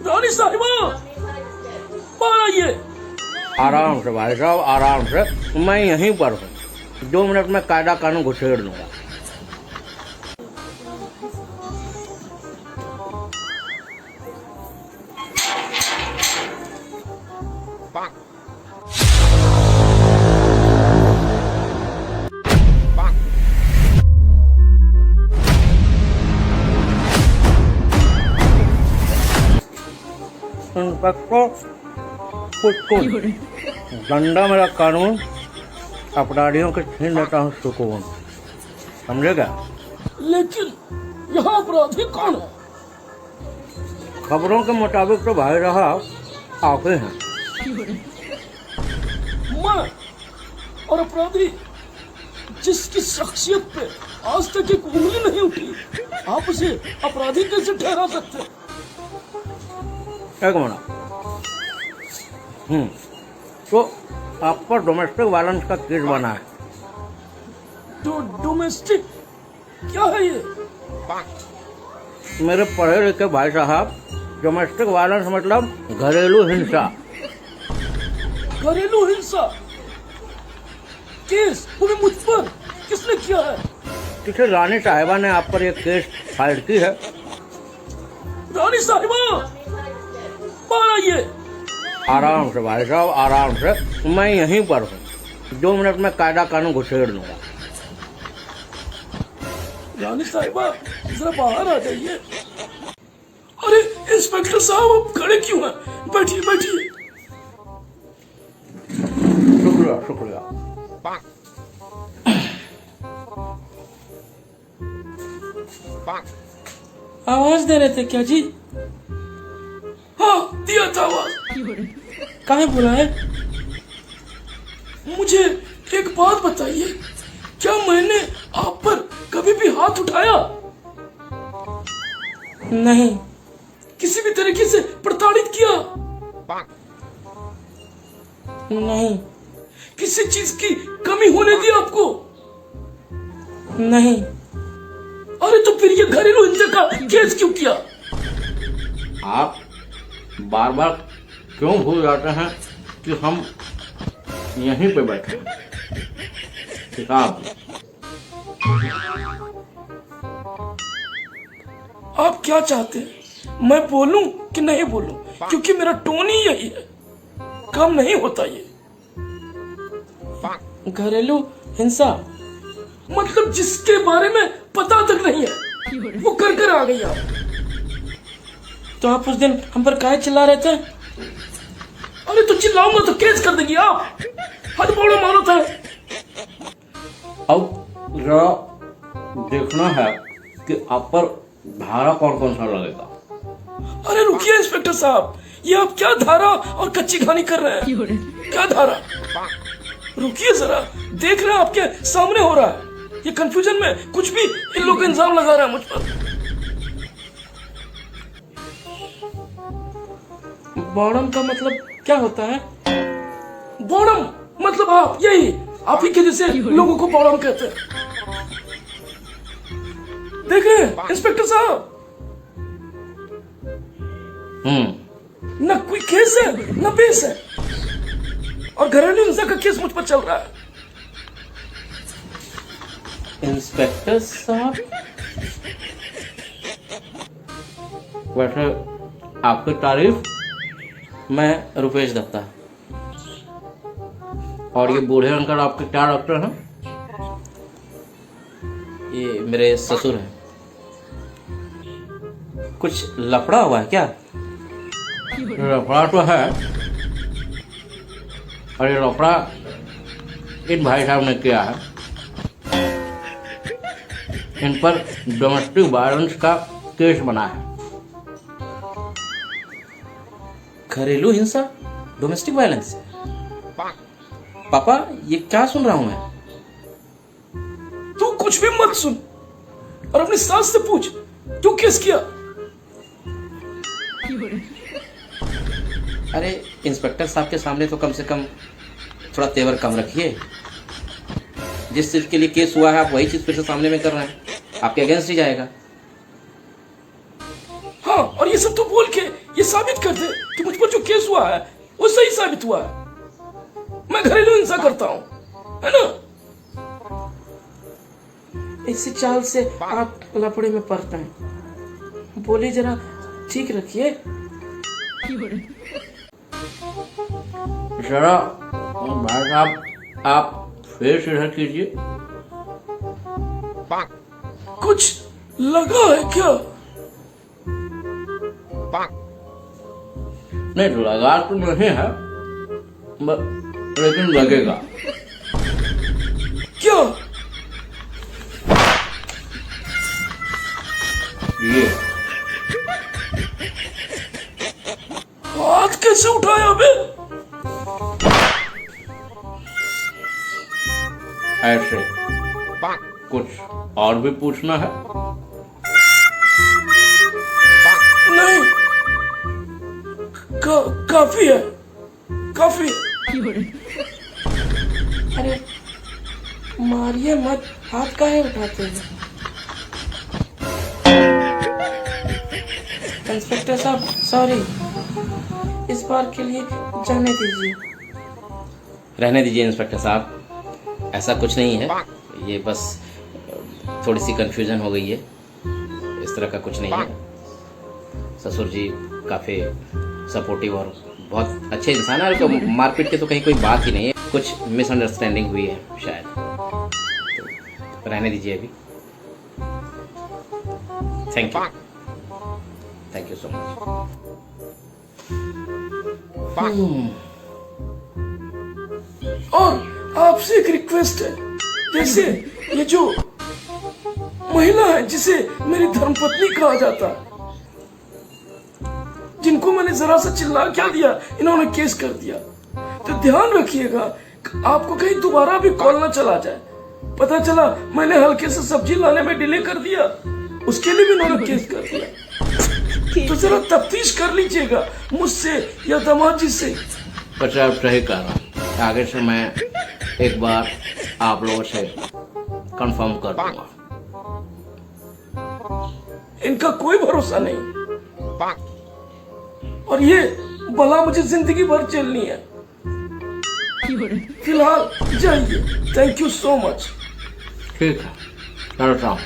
रानी साहिबा बाहर आइए। आराम से भाई साहब, आराम से। मैं यहीं पर हूँ, 2 मिनट में कायदा कानून घुसेड़ दूंगा। इंस्पेक्टर कुछ डंडा मेरा कानून, अपराधियों के छीन लेता हूँ सुकून, समझेगा? लेकिन यहाँ अपराधी कौन है? खबरों के मुताबिक तो भाई साहब आप ही हैं। मैं और अपराधी जिसकी शख्सियत पे आज तक एक उंगली नहीं उठी, आप उसे अपराधी कैसे ठहरा सकते हैं? एक मिनट। तो आप पर डोमेस्टिक वायलेंस का केस बना है। डोमेस्टिक क्या है ये? मेरे पढ़े लिखे भाई साहब, डोमेस्टिक वायलेंस मतलब घरेलू हिंसा। घरेलू हिंसा केस वो भी मुझ पर किसने किया है? किसी रानी साहिबा ने आप पर एक केस फाइल की है। रानी साहिबा बाहर आइए। आराम से भाई साहब, आराम से। मैं यहीं पर हूँ, 2 मिनट में कायदा कानून घुसेड़ दूंगा। रानी साहिबा जरा बाहर आ जाइए। अरे इंस्पेक्टर साहब आप खड़े क्यों हैं? बैठिए बैठिए। शुक्रिया शुक्रिया। आवाज दे रहे थे क्या जी? हाँ दिया था आवाज। काहे बुलाए? मुझे एक बात बताइए, क्या मैंने आप पर कभी भी हाथ उठाया? नहीं। किसी भी तरीके से प्रताड़ित किया? नहीं। किसी चीज की कमी होने दी आपको? नहीं। अरे तो फिर ये घरेलू हिंसा का केस क्यों किया? आप बार बार क्यों भूल जाते हैं कि हम यहीं पे बैठे हैं? किताब आप क्या चाहते हैं, मैं बोलूं कि नहीं बोलूं? क्योंकि मेरा टोन ही यही है, कम नहीं होता ये। घरेलू हिंसा मतलब जिसके बारे में पता तक नहीं है वो कर आ गई आप। तो आप उस दिन हम पर काहे चिल्ला रहे थे? अरे तो चिल्लाऊंगा तो केस कर देंगी आप। हद बड़ा मानो था। अब जरा देखना है कि आप पर धारा कौन कौन सा लगेगा। अरे रुकिए इंस्पेक्टर साहब, ये आप क्या धारा और कच्ची कहानी कर रहे हैं? क्या धारा? रुकिए जरा, देख रहे हैं आपके सामने हो रहा है। ये कंफ्यूजन में कुछ भी इन लोग इल्जाम लगा रहा है मुझ पर। बॉडम का मतलब क्या होता है? बॉडम मतलब आप ही के जैसे लोगों को बॉडम कहते हैं। देख रहे हैं इंस्पेक्टर साहब, न कोई केस है न बेस है, और घरेलू हिंसा का केस मुझ पर चल रहा है। इंस्पेक्टर साहब, वैसे आपकी तारीफ? मैं रुपेश दत्ता। और ये बूढ़े अंकल आपके क्या डॉक्टर हैं? ये मेरे ससुर हैं। कुछ लफड़ा हुआ है क्या? लफड़ा तो है, और ये लफड़ा इन भाई साहब ने किया है। इन पर डोमेस्टिक वायलेंस का केस बना है। घरेलू हिंसा, डोमेस्टिक वायलेंस? पापा ये क्या सुन रहा हूं मैं? तू कुछ भी मत सुन और अपनी सास से पूछ क्यों केस किया। अरे इंस्पेक्टर साहब के सामने तो कम से कम थोड़ा तेवर कम रखिए। जिस चीज के लिए केस हुआ है आप वही चीज फिर से सामने में कर रहे हैं, आपके अगेंस्ट ही जाएगा। हाँ, और ये सब तो बोल के ये साबित कर दे कि मुझ पर जो केस हुआ है वो सही साबित हुआ है। मैं घरेलू हिंसा करता हूं, है ना? इसी चाल से आप लफड़े में पड़ते हैं। बोली जरा ठीक रखिए। जरा भाई साहब आप फेस इधर कीजिए। कुछ लगा है क्या? नहीं लगा तो नहीं है, लेकिन लगेगा। क्या? ये हाथ कैसे उठाया बे? ऐसे कुछ और भी पूछना है? नहीं, काफी है, काफी है। अरे मारिए मत, हाथ काहे उठाते हैं? इंस्पेक्टर साहब सॉरी, इस बार के लिए जाने दीजिए। रहने दीजिए इंस्पेक्टर साहब, ऐसा कुछ नहीं है, ये बस थोड़ी सी कंफ्यूजन हो गई है, इस तरह का कुछ नहीं है। ससुर जी काफ़ी सपोर्टिव और बहुत अच्छे इंसान है, और मारपीट की तो कहीं कोई बात ही नहीं है, कुछ मिसअंडरस्टैंडिंग हुई है शायद, तो रहने दीजिए अभी। Thank you so much. और आपसे एक रिक्वेस्ट है, जैसे ये जो महिला है जिसे मेरी धर्मपत्नी कहा जाता है, जिनको मैंने जरा सा चिल्ला क्या दिया इन्होंने केस कर दिया, तो ध्यान रखिएगा आपको कहीं दोबारा भी कॉल ना चला जाए। पता चला मैंने हल्के से सब्जी लाने में डिले कर दिया, उसके लिए भी इन्होंने केस कर दिया। तो जरा तफ्तीश कर लीजिएगा मुझसे या दामाद जी से। बच्चा आप सही कह रहा हूँ, आगे से मैं एक बार आप लोगों से कंफर्म कर दूंगा। इनका कोई भरोसा नहीं, और ये बला मुझे जिंदगी भर झेलनी है। फिलहाल जाइए, थैंक यू सो मच। ठीक है, चलता हूँ।